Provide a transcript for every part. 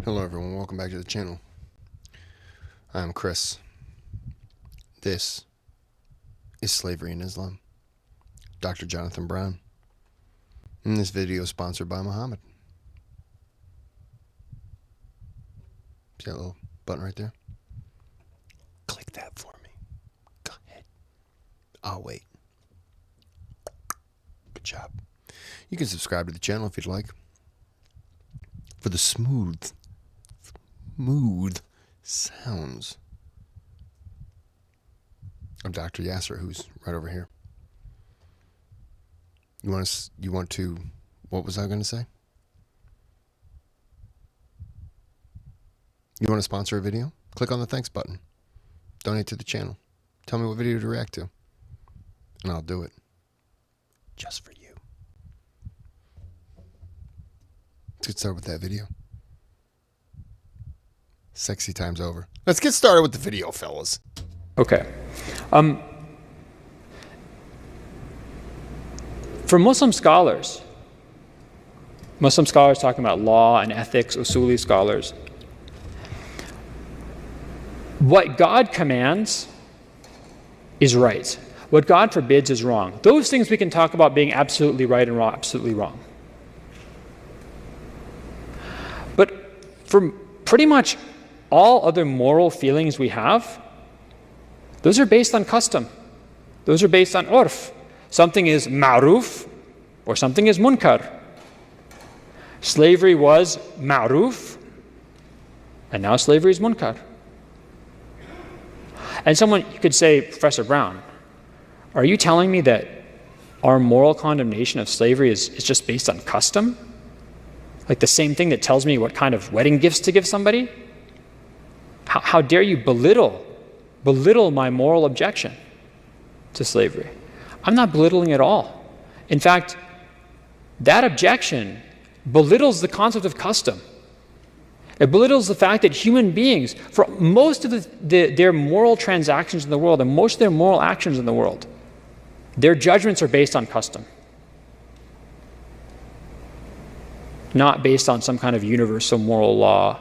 Hello everyone, welcome back to the channel. I'm Kris. This is Slavery in Islam. Dr. Jonathan Brown. And this video is sponsored by Mohammed. See that little button right there? Click that for me. Go ahead. I'll wait. Good job. You can subscribe to the channel if you'd like. For the smooth sounds of Dr. Yasser, who's right over here. You want to, what was I going to say? You want to sponsor a video? Click on the thanks button. Donate to the channel. Tell me what video to react to. And I'll do it. Just for you. Let's get started with that video. Sexy time's over. Let's get started with the video, fellas. Okay. For Muslim scholars talking about law and ethics, usuli scholars, what God commands is right. What God forbids is wrong. Those things we can talk about being absolutely right and wrong, absolutely wrong. But for pretty much all other moral feelings we have, those are based on custom. Those are based on urf. Something is ma'ruf or something is munkar. Slavery was ma'ruf, and now slavery is munkar. And someone could say, Professor Brown, are you telling me that our moral condemnation of slavery is just based on custom? Like the same thing that tells me what kind of wedding gifts to give somebody? How dare you belittle my moral objection to slavery? I'm not belittling at all. In fact, that objection belittles the concept of custom. It belittles the fact that human beings, for most of their moral transactions in the world and most of their moral actions in the world, their judgments are based on custom, not based on some kind of universal moral law.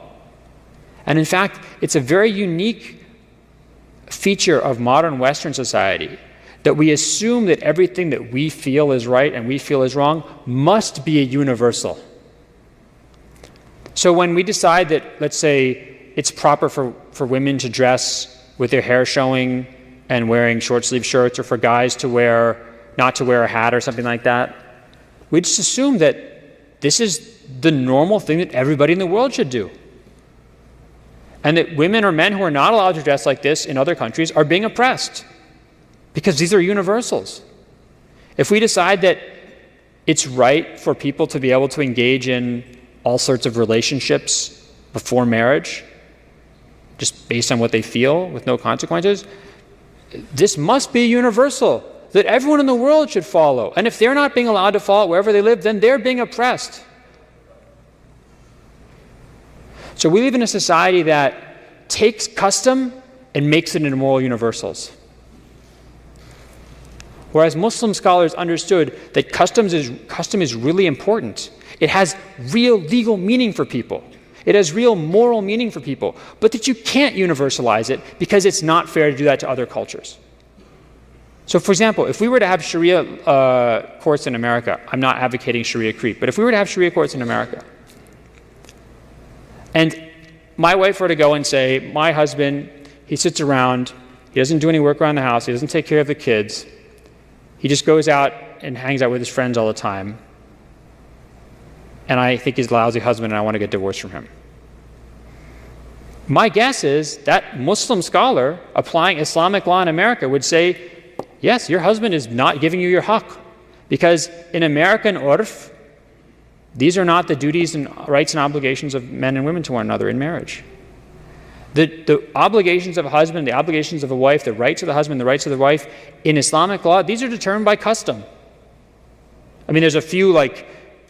And in fact, it's a very unique feature of modern Western society that we assume that everything that we feel is right and we feel is wrong must be a universal. So when we decide that, let's say, it's proper for women to dress with their hair showing and wearing short-sleeve shirts, or for guys to not to wear a hat or something like that, we just assume that this is the normal thing that everybody in the world should do. And that women or men who are not allowed to dress like this in other countries are being oppressed, because these are universals. If we decide that it's right for people to be able to engage in all sorts of relationships before marriage, just based on what they feel with no consequences, this must be universal that everyone in the world should follow. And if they're not being allowed to follow it wherever they live, then they're being oppressed. So we live in a society that takes custom and makes it into moral universals. Whereas Muslim scholars understood that custom is really important. It has real legal meaning for people. It has real moral meaning for people. But that you can't universalize it because it's not fair to do that to other cultures. So for example, if we were to have Sharia courts in America, I'm not advocating Sharia creep, but if we were to have Sharia courts in America, and my wife were to go and say, my husband, he sits around, he doesn't do any work around the house, he doesn't take care of the kids, he just goes out and hangs out with his friends all the time, and I think he's a lousy husband and I want to get divorced from him. My guess is that Muslim scholar applying Islamic law in America would say, yes, your husband is not giving you your haqq, because in American urf, these are not the duties and rights and obligations of men and women to one another in marriage. The obligations of a husband, the obligations of a wife, the rights of the husband, the rights of the wife, in Islamic law, these are determined by custom. I mean, there's a few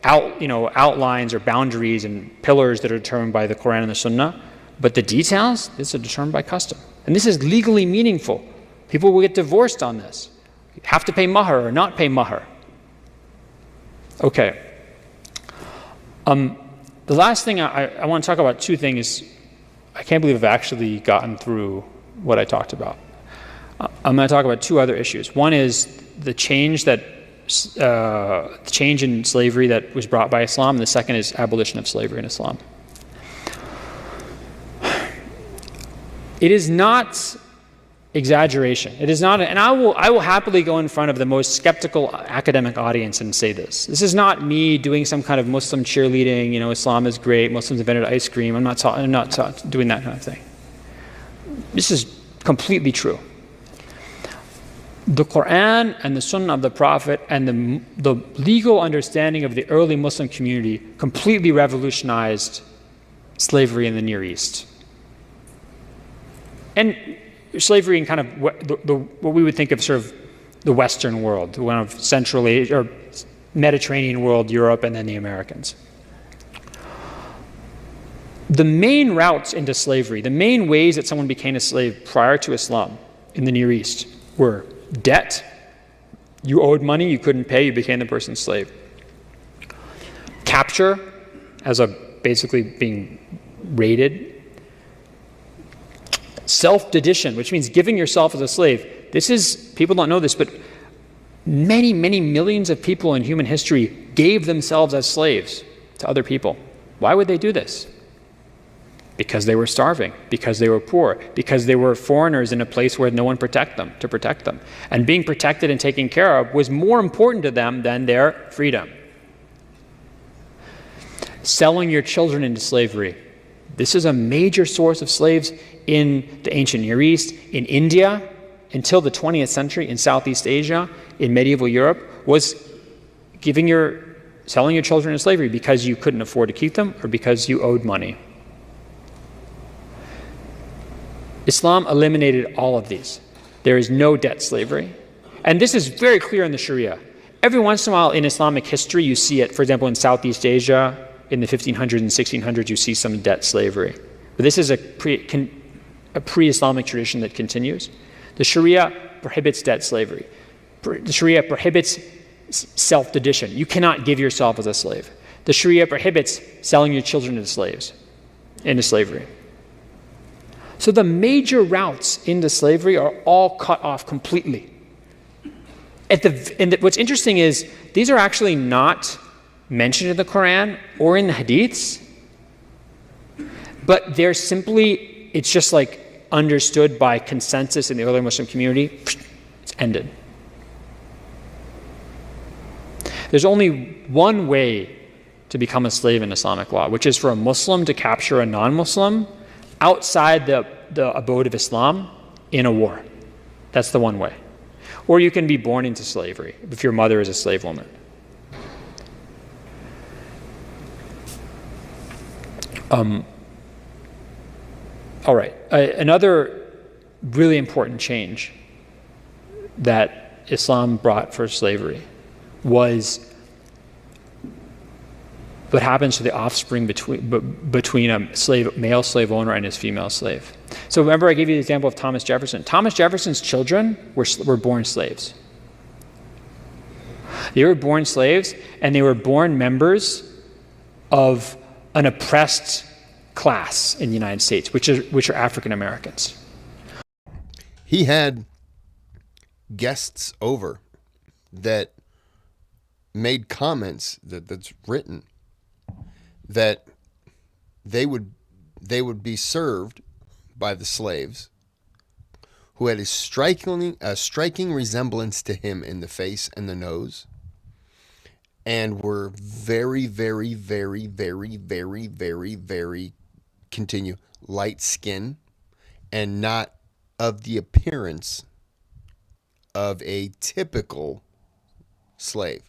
outlines or boundaries and pillars that are determined by the Quran and the Sunnah, but the details, this are determined by custom. And this is legally meaningful. People will get divorced on this. You have to pay mahar or not pay mahar. Okay. The last thing I want to talk about, two things. I can't believe I've actually gotten through what I talked about. I'm going to talk about two other issues. One is the change in slavery that was brought by Islam, and the second is abolition of slavery in Islam. It is not exaggeration. It is not, and I will happily go in front of the most skeptical academic audience and say this. This is not me doing some kind of Muslim cheerleading. Islam is great. Muslims invented ice cream. I'm not doing that kind of thing. This is completely true. The Quran and the Sunnah of the Prophet and the legal understanding of the early Muslim community completely revolutionized slavery in the Near East. And slavery in kind of what we would think of sort of the Western world, one of Central Asia or Mediterranean world, Europe, and then the Americans. The main routes into slavery, the main ways that someone became a slave prior to Islam in the Near East were debt. You owed money, you couldn't pay, you became the person's slave. Capture, as a basically being raided. Self-dedition, which means giving yourself as a slave. This is, people don't know this, but many, many millions of people in human history gave themselves as slaves to other people. Why would they do this? Because they were starving, because they were poor, because they were foreigners in a place where no one to protect them. And being protected and taken care of was more important to them than their freedom. Selling your children into slavery. This is a major source of slaves in the ancient Near East, in India, until the 20th century, in Southeast Asia, in medieval Europe, was selling your children into slavery because you couldn't afford to keep them or because you owed money. Islam eliminated all of these. There is no debt slavery. And this is very clear in the Sharia. Every once in a while in Islamic history, you see it, for example, in Southeast Asia, in the 1500s and 1600s, you see some debt slavery. But this is a pre-Islamic tradition that continues. The Sharia prohibits debt slavery. The Sharia prohibits self-dedition. You cannot give yourself as a slave. The Sharia prohibits selling your children into slavery. So the major routes into slavery are all cut off completely. What's interesting is these are actually not mentioned in the Quran or in the Hadiths, but it's just like understood by consensus in the early Muslim community. It's ended. There's only one way to become a slave in Islamic law, which is for a Muslim to capture a non-Muslim outside the abode of Islam in a war. That's the one way. Or you can be born into slavery if your mother is a slave woman. All right. Another really important change that Islam brought for slavery was what happens to the offspring between a male slave owner and his female slave. So remember I gave you the example of Thomas Jefferson. Thomas Jefferson's children were born slaves. They were born slaves, and they were born members of an oppressed class in the United States, which are African Americans. He had guests over that made comments that's written that they would be served by the slaves who had a striking resemblance to him in the face and the nose, and were very, very, very, very, very, very, very, light skin, and not of the appearance of a typical slave.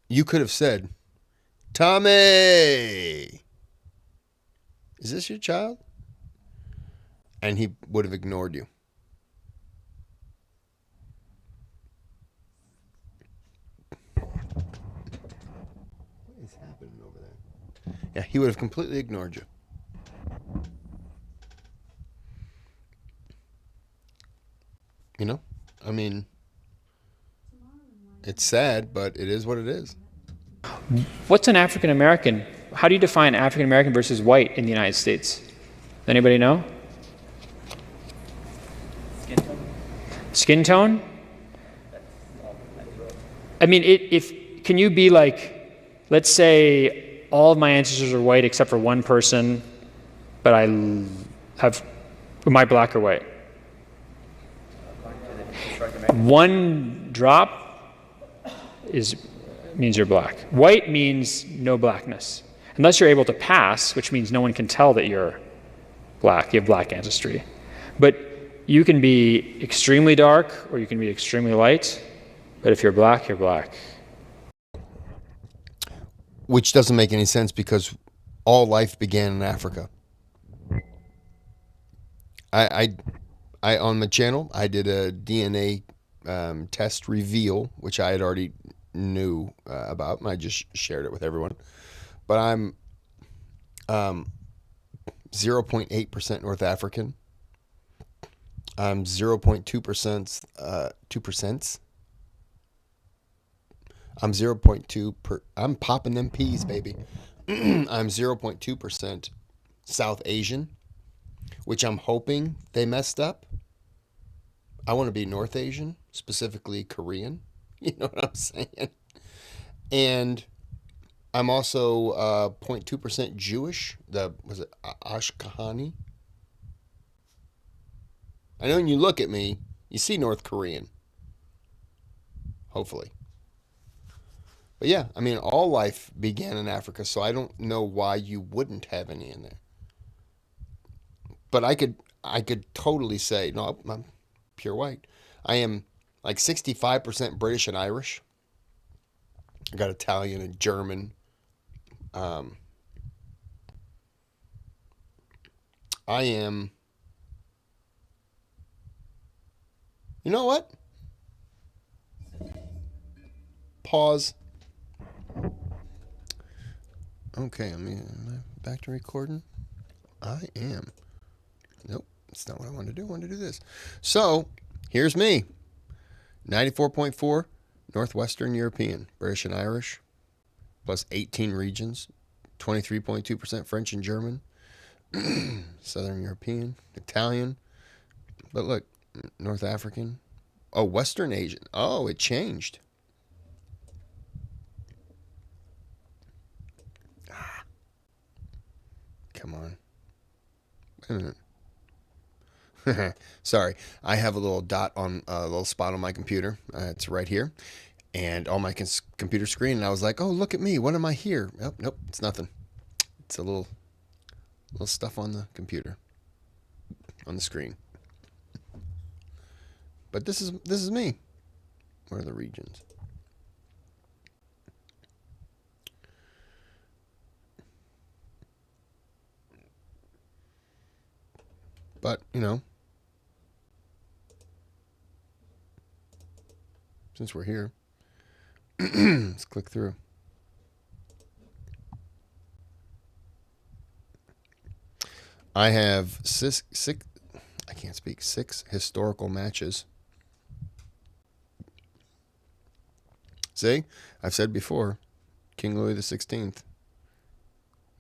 You could have said, "Tommy, is this your child?" And he would have ignored you. What is happening over there? Yeah, he would have completely ignored you. I mean, It's sad, but it is what it is. What's an African American? How do you define African American versus white in the United States? Anybody know? Skin tone? I mean, if can you be like, let's say all of my ancestors are white except for one person, but am I black or white? One drop means you're black. White means no blackness. Unless you're able to pass, which means no one can tell that you're black, you have black ancestry. But you can be extremely dark or you can be extremely light, but if you're black, you're black. Which doesn't make any sense because all life began in Africa. I on the channel, I did a DNA test reveal, which I had already knew about, and I just shared it with everyone. But I'm 0.8% North African. I'm 0.2%. 2%. I'm 0.2 I'm popping them peas, baby. I'm 0.2% South Asian, which I'm hoping they messed up. I want to be North Asian, specifically Korean. You know what I'm saying? And I'm also 0.2% Jewish. Was it Ashkahani? I know when you look at me, you see North Korean. Hopefully. But yeah, I mean, all life began in Africa, so I don't know why you wouldn't have any in there. But I could totally say, no, I'm pure white. I am like 65% British and Irish. I got Italian and German. I am. You know what? Pause. Okay, am I back to recording? I am. Nope, that's not what I wanted to do. I wanted to do this. So, here's me. 94.4 Northwestern European, British and Irish, plus 18 regions, 23.2% French and German, Southern European, Italian, but look, North African. Oh, Western Asian. Oh, it changed. Come on. Wait a minute. Sorry, I have a little dot on a little spot on my computer. It's right here, and on my computer screen. And I was like, "Oh, look at me! What am I here?" Nope, it's nothing. It's a little stuff on the computer, on the screen. But this is me. What are the regions? But since we're here, let's click through. I have six I can't speak, 6 historical matches. See, I've said before, King Louis XVI.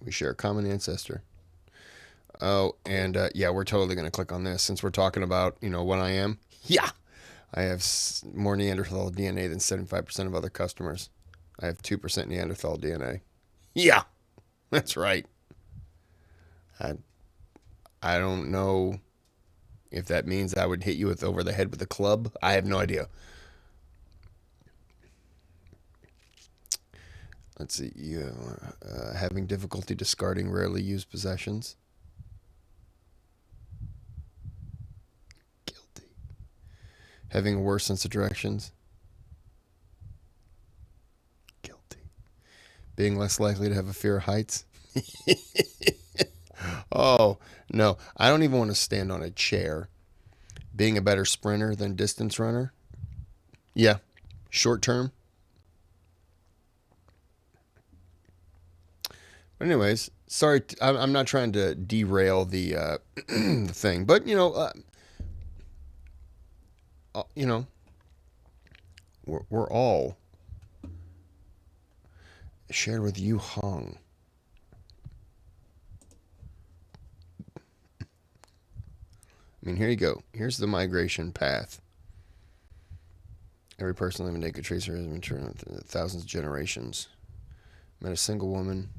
We share a common ancestor. Oh, and yeah, we're totally going to click on this since we're talking about, what I am. Yeah, I have more Neanderthal DNA than 75% of other customers. I have 2% Neanderthal DNA. Yeah, that's right. I don't know if that means I would hit you over the head with a club. I have no idea. Let's see. Having difficulty discarding rarely used possessions. Guilty. Having a worse sense of directions. Guilty. Being less likely to have a fear of heights. Oh, no. I don't even want to stand on a chair. Being a better sprinter than distance runner. Yeah. Short term. But anyways, sorry. I'm not trying to derail the the thing. But, we're all shared with Yu Hong. I mean, here you go. Here's the migration path. Every person living naked tracer has matured thousands of generations. Met a single woman.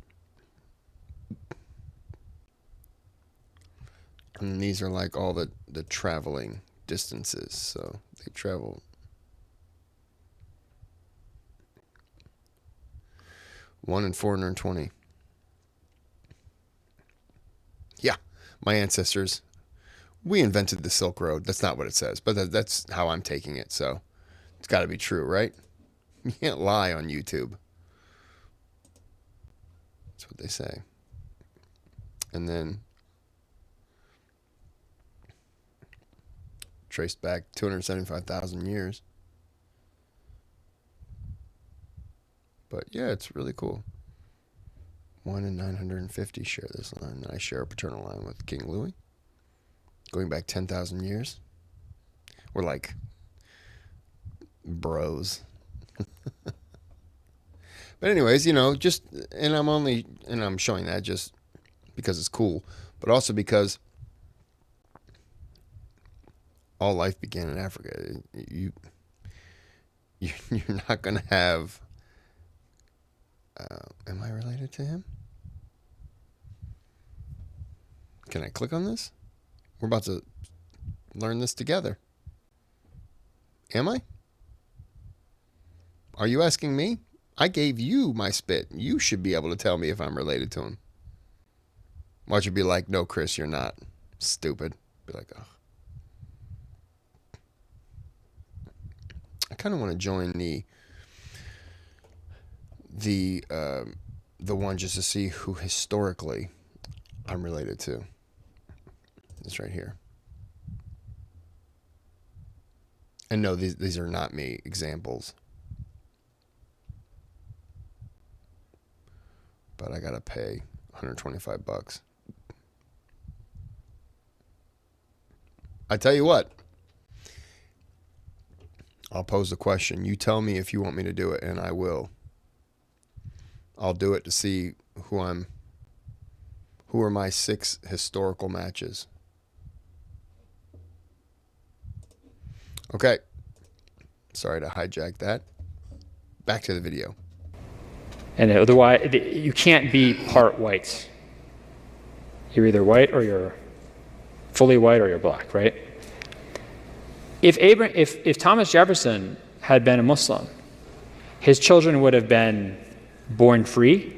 And these are like all the traveling distances. So they travel 1 in 420. Yeah, my ancestors, we invented the Silk Road. That's not what it says, but that's how I'm taking it. So it's got to be true, right? You can't lie on YouTube. That's what they say. And then traced back 275,000 years. But yeah, it's really cool. 1 in 950 share this line. I share a paternal line with King Louis. Going back 10,000 years. We're like bros. But anyways, I'm showing that just because it's cool, but also because all life began in Africa. You're not going to have... am I related to him? Can I click on this? We're about to learn this together. Am I? Are you asking me? I gave you my spit. You should be able to tell me if I'm related to him. Watch you be like, no, Kris, you're not. Stupid. Be like, oh. I kind of want to join the one just to see who historically I'm related to. This right here. And no, these are not me examples. But I gotta pay $125. I tell you what. I'll pose the question. You tell me if you want me to do it, and I will. I'll do it to see who are my 6 historical matches. Okay. Sorry to hijack that. Back to the video. And otherwise, you can't be part white. You're either white or you're fully white or you're black, right? If Thomas Jefferson had been a Muslim, his children would have been born free.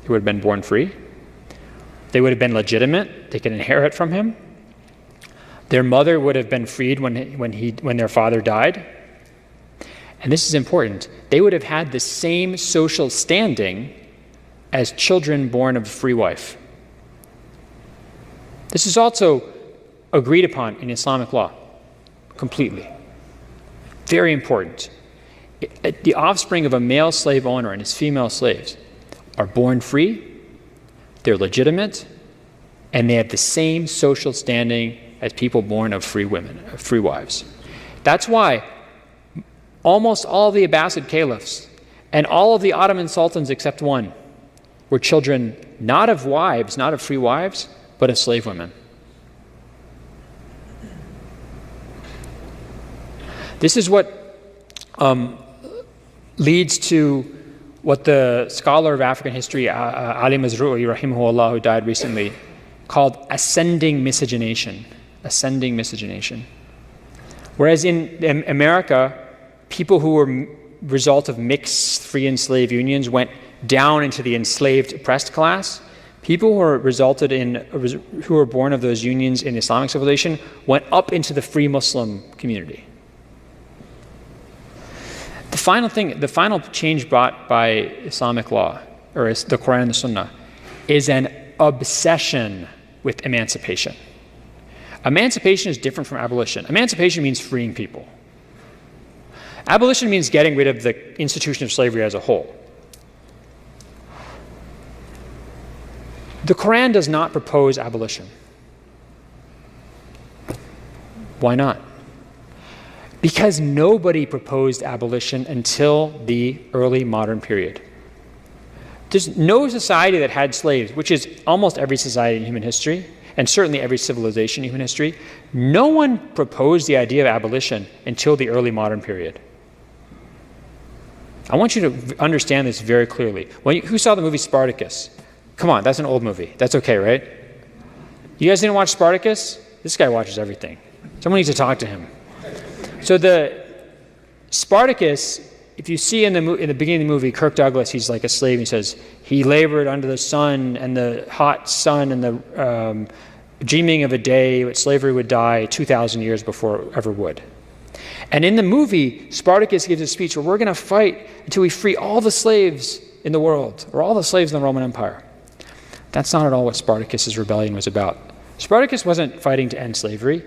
They would have been born free. They would have been legitimate. They could inherit from him. Their mother would have been freed when their father died. And this is important. They would have had the same social standing as children born of a free wife. This is also agreed upon in Islamic law, completely. Very important. The offspring of a male slave owner and his female slaves are born free, they're legitimate, and they have the same social standing as people born of free women, free wives. That's why almost all the Abbasid caliphs and all of the Ottoman sultans except one were children not of wives, not of free wives, but of slave women. This is what leads to what the scholar of African history, Ali Mazrui, rahimahullah, who died recently, called ascending miscegenation. Ascending miscegenation. Whereas in America, people who were result of mixed free and slave unions went down into the enslaved oppressed class. People who were born of those unions in Islamic civilization went up into the free Muslim community. The final change brought by Islamic law, or the Quran and the Sunnah, is an obsession with emancipation. Emancipation is different from abolition. Emancipation means freeing people. Abolition means getting rid of the institution of slavery as a whole. The Quran does not propose abolition. Why not? Because nobody proposed abolition until the early modern period. There's no society that had slaves, which is almost every society in human history, and certainly every civilization in human history. No one proposed the idea of abolition until the early modern period. I want you to understand this very clearly. Who saw the movie Spartacus? Come on, that's an old movie. That's okay, right? You guys didn't watch Spartacus? This guy watches everything. Someone needs to talk to him. So the Spartacus, if you see in the beginning of the movie, Kirk Douglas, he's like a slave. He says, he labored under the sun and the hot sun and the dreaming of a day when slavery would die 2,000 years before it ever would. And in the movie, Spartacus gives a speech where we're going to fight until we free all the slaves in the world, or all the slaves in the Roman Empire. That's not at all what Spartacus's rebellion was about. Spartacus wasn't fighting to end slavery.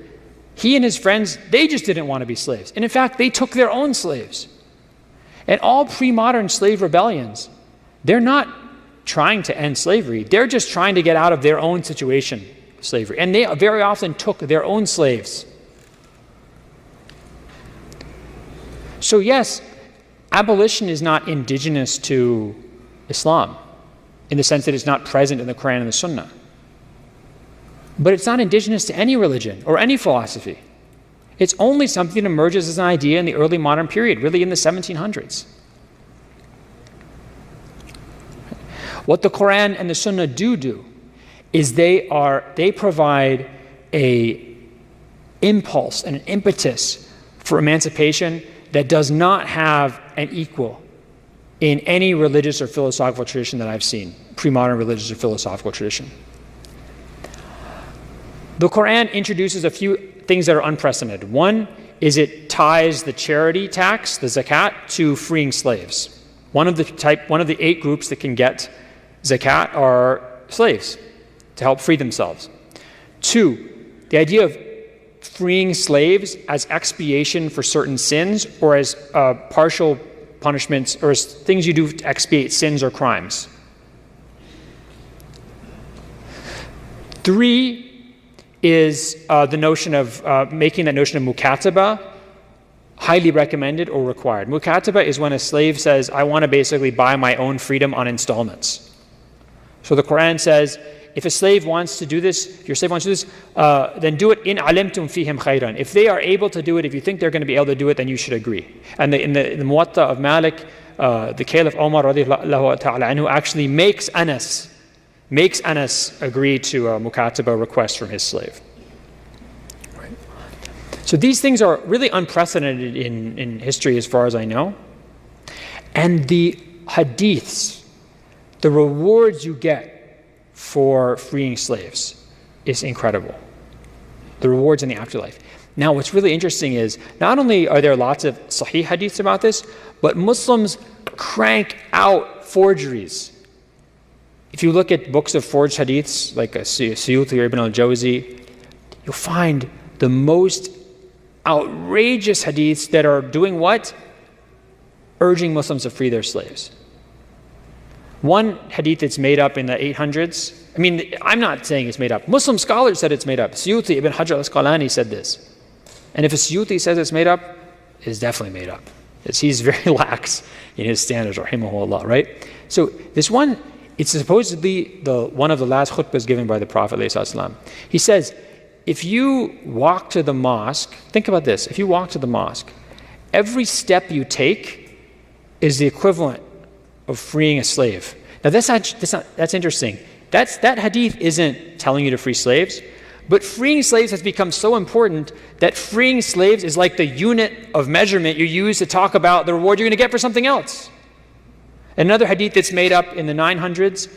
He and his friends, they just didn't want to be slaves. And in fact, they took their own slaves. And all pre-modern slave rebellions, they're not trying to end slavery. They're just trying to get out of their own situation, slavery. And they very often took their own slaves. So yes, abolition is not indigenous to Islam, in the sense that it's not present in the Quran and the Sunnah. But it's not indigenous to any religion or any philosophy. It's only something that emerges as an idea in the early modern period, really in the 1700s. What the Quran and the Sunnah do is they provide a impulse and an impetus for emancipation that does not have an equal in any religious or philosophical tradition that I've seen, pre-modern religious or philosophical tradition. The Quran introduces a few things that are unprecedented. One is it ties the charity tax, the zakat, to freeing slaves. One of the 8 groups that can get zakat are slaves to help free themselves. 2, the idea of freeing slaves as expiation for certain sins, or as partial punishments, or as things you do to expiate sins or crimes. 3 is the notion of making that notion of mukataba highly recommended or required. Mukataba is when a slave says, I want to basically buy my own freedom on installments. So the Quran says, if a slave wants to do this, if your slave wants to do this, then do it in alimtum fihim khayran. If they are able to do it, if you think they're going to be able to do it, then you should agree. And in the Muwatta of Malik, the Caliph Omar radiallahu ta'ala anhu actually makes Anas agree to a mukataba request from his slave. Right. So these things are really unprecedented in history as far as I know. And the hadiths, the rewards you get for freeing slaves is incredible. The rewards in the afterlife. Now, what's really interesting is not only are there lots of sahih hadiths about this, but Muslims crank out forgeries. If you look at books of forged hadiths, like Suyuti or Ibn al-Jawzi, you'll find the most outrageous hadiths that are doing what? Urging Muslims to free their slaves. One hadith that's made up in the 800s, I mean, I'm not saying it's made up. Muslim scholars said it's made up. Suyuti ibn Hajar al-Asqalani said this. And if a Suyuti says it's made up, it's definitely made up. He's very lax in his standards, rahimahullah, right? So this one, it's supposedly one of the last khutbahs given by the Prophet ﷺ. He says, if you walk to the mosque, think about this, if you walk to the mosque, every step you take is the equivalent of freeing a slave. Now that's interesting. That hadith isn't telling you to free slaves, but freeing slaves has become so important that freeing slaves is like the unit of measurement you use to talk about the reward you're going to get for something else. Another hadith that's made up in the 900s,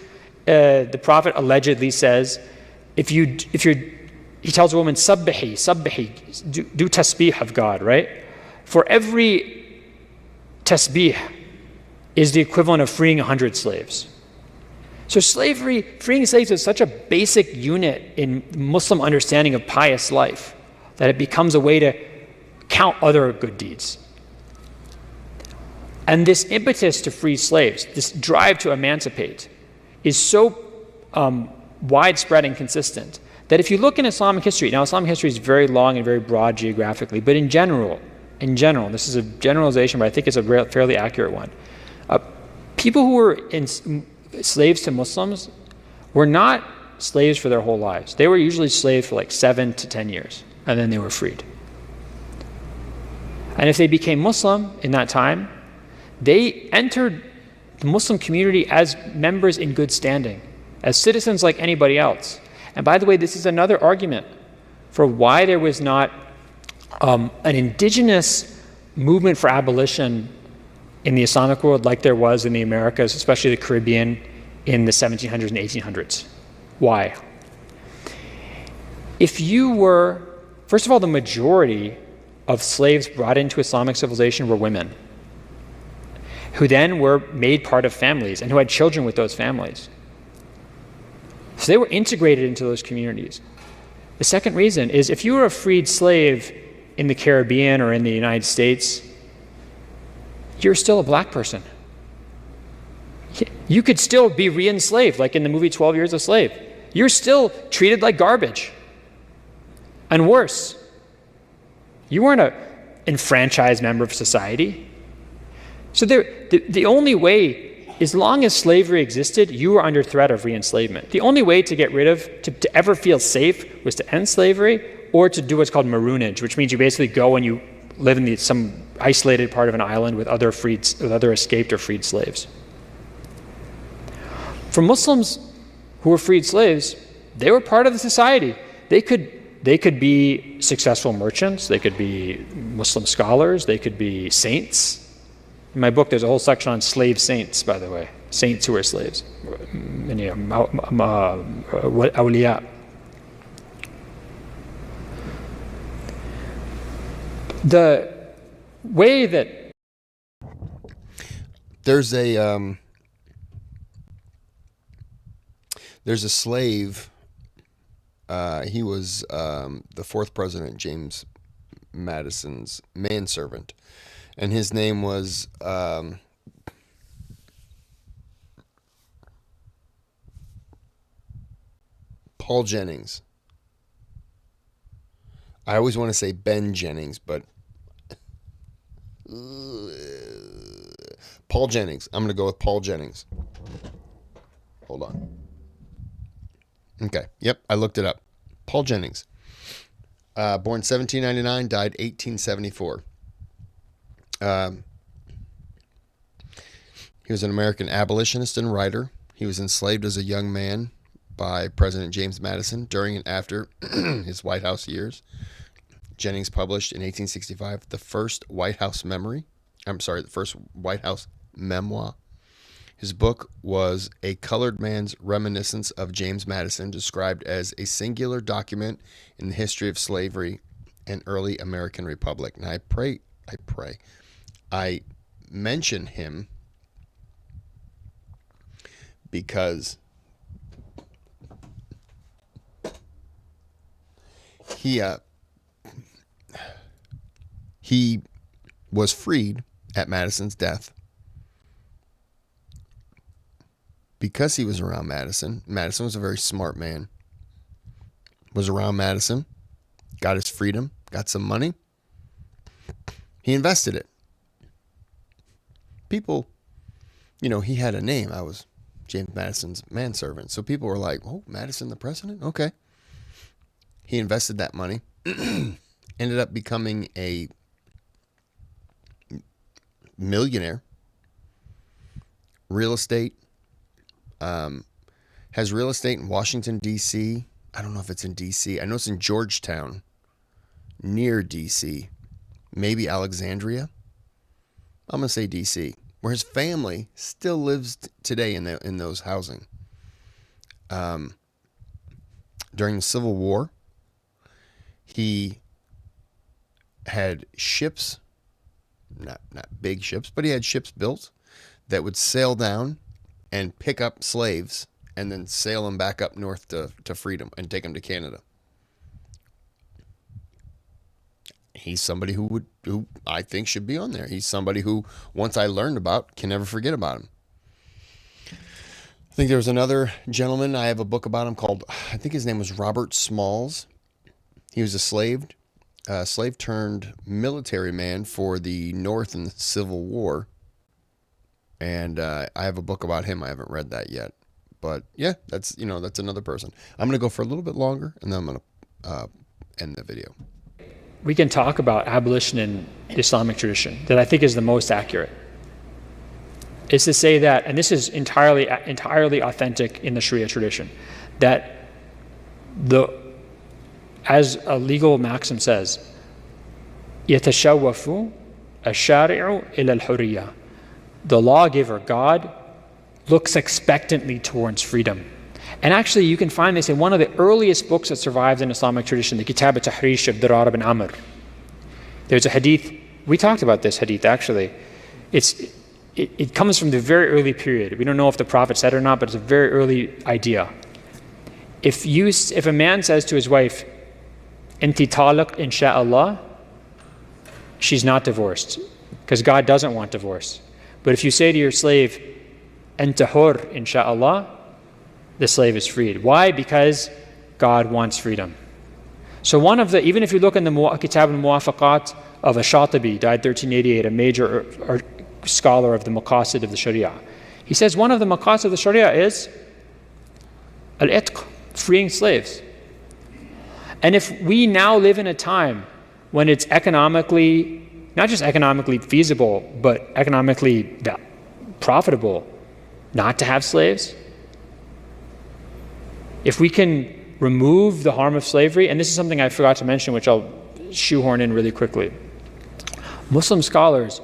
the Prophet allegedly says, he tells a woman, sabbihi, do tasbih of God, right? For every tasbih is the equivalent of freeing 100 slaves. So freeing slaves is such a basic unit in Muslim understanding of pious life that it becomes a way to count other good deeds. And this impetus to free slaves, this drive to emancipate, is so widespread and consistent that if you look in Islamic history, now Islamic history is very long and very broad geographically, but in general, in general, this is a generalization, but I think it's a fairly accurate one. People who were slaves to Muslims were not slaves for their whole lives. They were usually slaves for like 7 to 10 years, and then they were freed. And if they became Muslim in that time, they entered the Muslim community as members in good standing, as citizens like anybody else. And by the way, this is another argument for why there was not an indigenous movement for abolition in the Islamic world like there was in the Americas, especially the Caribbean, in the 1700s and 1800s. Why? If you were, first of all, the majority of slaves brought into Islamic civilization were women, who then were made part of families and who had children with those families. So they were integrated into those communities. The second reason is if you were a freed slave in the Caribbean or in the United States, you're still a black person. You could still be re-enslaved, like in the movie 12 Years a Slave. You're still treated like garbage. And worse, you weren't an enfranchised member of society. So the only way, as long as slavery existed, you were under threat of re-enslavement. The only way to get rid of, to ever feel safe, was to end slavery or to do what's called maroonage, which means you basically go and you live in some isolated part of an island with other escaped or freed slaves. For Muslims who were freed slaves, they were part of the society. They could be successful merchants, they could be Muslim scholars, they could be saints. In my book, there's a whole section on slave saints, by the way, saints who are slaves, awliya. The way that there's a slave. He was the fourth president, James Madison's manservant, and his name was Paul Jennings. I always want to say Ben Jennings, but Paul Jennings. I'm going to go with Paul Jennings. Hold on. Okay. Yep, I looked it up. Paul Jennings. Born 1799, died 1874. He was an American abolitionist and writer. He was enslaved as a young man by President James Madison during and after his White House years. Jennings published in 1865 the first White House memoir. His book was A Colored Man's Reminiscence of James Madison, described as a singular document in the history of slavery and early American republic. And I mention him because he was freed at Madison's death because he was around Madison. Madison was a very smart man. Was around Madison, got his freedom, got some money. He invested it. People, he had a name. I was James Madison's manservant. So people were like, oh, Madison the president? Okay. He invested that money, ended up becoming a millionaire. Real estate. Has real estate in Washington, D.C. I don't know if it's in D.C. I know it's in Georgetown, near D.C. Maybe Alexandria. I'm going to say D.C., where his family still lives today in those housing. During the Civil War, he had ships, not big ships, but he had ships built that would sail down and pick up slaves and then sail them back up north to freedom and take them to Canada. He's somebody who I think should be on there. He's somebody who, once I learned about, can never forget about him. I think there was another gentleman. I have a book about him called, I think his name was Robert Smalls. He was a slave slave turned military man for the North in the Civil War. And I have a book about him. I haven't read that yet. But yeah, that's another person. I'm going to go for a little bit longer, and then I'm going to end the video. We can talk about abolition in the Islamic tradition that I think is the most accurate. Is to say that, and this is entirely authentic in the Sharia tradition, that as a legal maxim says, يَتَشَوَّفُ الشَّارِعُ إِلَى الْحُرِيَّةِ. The lawgiver, God, looks expectantly towards freedom. And actually, you can find this in one of the earliest books that survives in Islamic tradition, the Kitab al-Tahrish of Dirar ibn Amr. There's a hadith, we talked about this hadith actually. It comes from the very early period. We don't know if the Prophet said it or not, but it's a very early idea. If a man says to his wife, "Inti talaq insha'Allah," she's not divorced, because God doesn't want divorce. But if you say to your slave, "Anta hur insha'Allah," the slave is freed. Why? Because God wants freedom. So even if you look in the Kitab al-Muwafaqat of Ash-Shatibi, died 1388, a major scholar of the maqasid of the Sharia, he says one of the maqasid of the Sharia is al-itq, freeing slaves. And if we now live in a time when it's economically, not just economically feasible, but economically profitable not to have slaves, if we can remove the harm of slavery, and this is something I forgot to mention, which I'll shoehorn in really quickly. Muslim scholars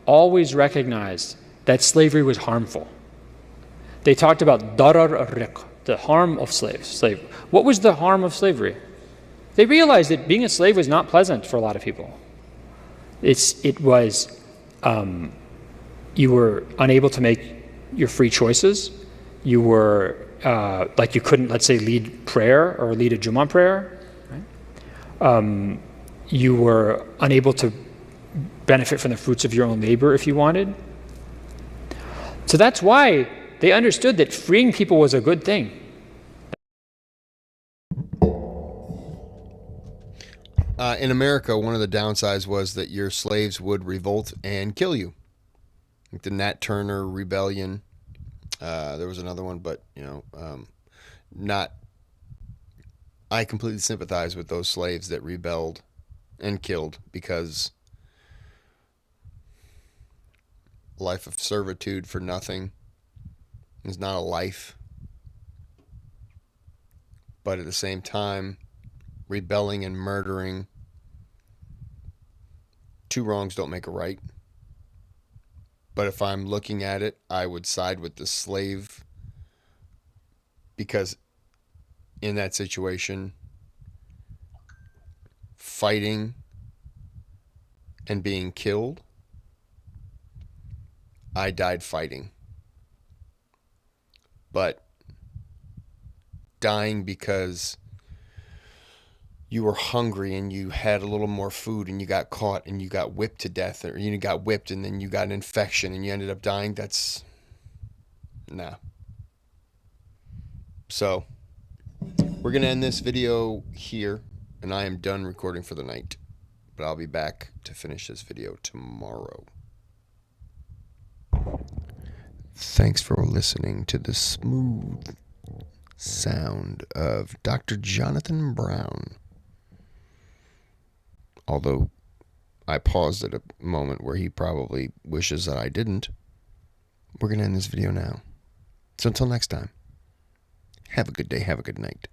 always recognized that slavery was harmful. They talked about darar al-riq, the harm of slaves. What was the harm of slavery? They realized that being a slave was not pleasant for a lot of people. It was you were unable to make your free choices. You were you couldn't, let's say, lead prayer or lead a Jummah prayer. Right? You were unable to benefit from the fruits of your own labor if you wanted. So that's why they understood that freeing people was a good thing. In America, one of the downsides was that your slaves would revolt and kill you. Like the Nat Turner Rebellion. There was another one, but I completely sympathize with those slaves that rebelled and killed, because life of servitude for nothing is not a life. But at the same time, rebelling and murdering, two wrongs don't make a right. But if I'm looking at it, I would side with the slave, because in that situation, fighting and being killed, I died fighting. But dying because you were hungry and you had a little more food and you got caught and you got whipped to death, or you got whipped and then you got an infection and you ended up dying, that's nah. So we're going to end this video here, and I am done recording for the night, but I'll be back to finish this video tomorrow. Thanks for listening to the smooth sound of Dr. Jonathan Brown. Although I paused at a moment where he probably wishes that I didn't. We're going to end this video now. So until next time, have a good day, have a good night.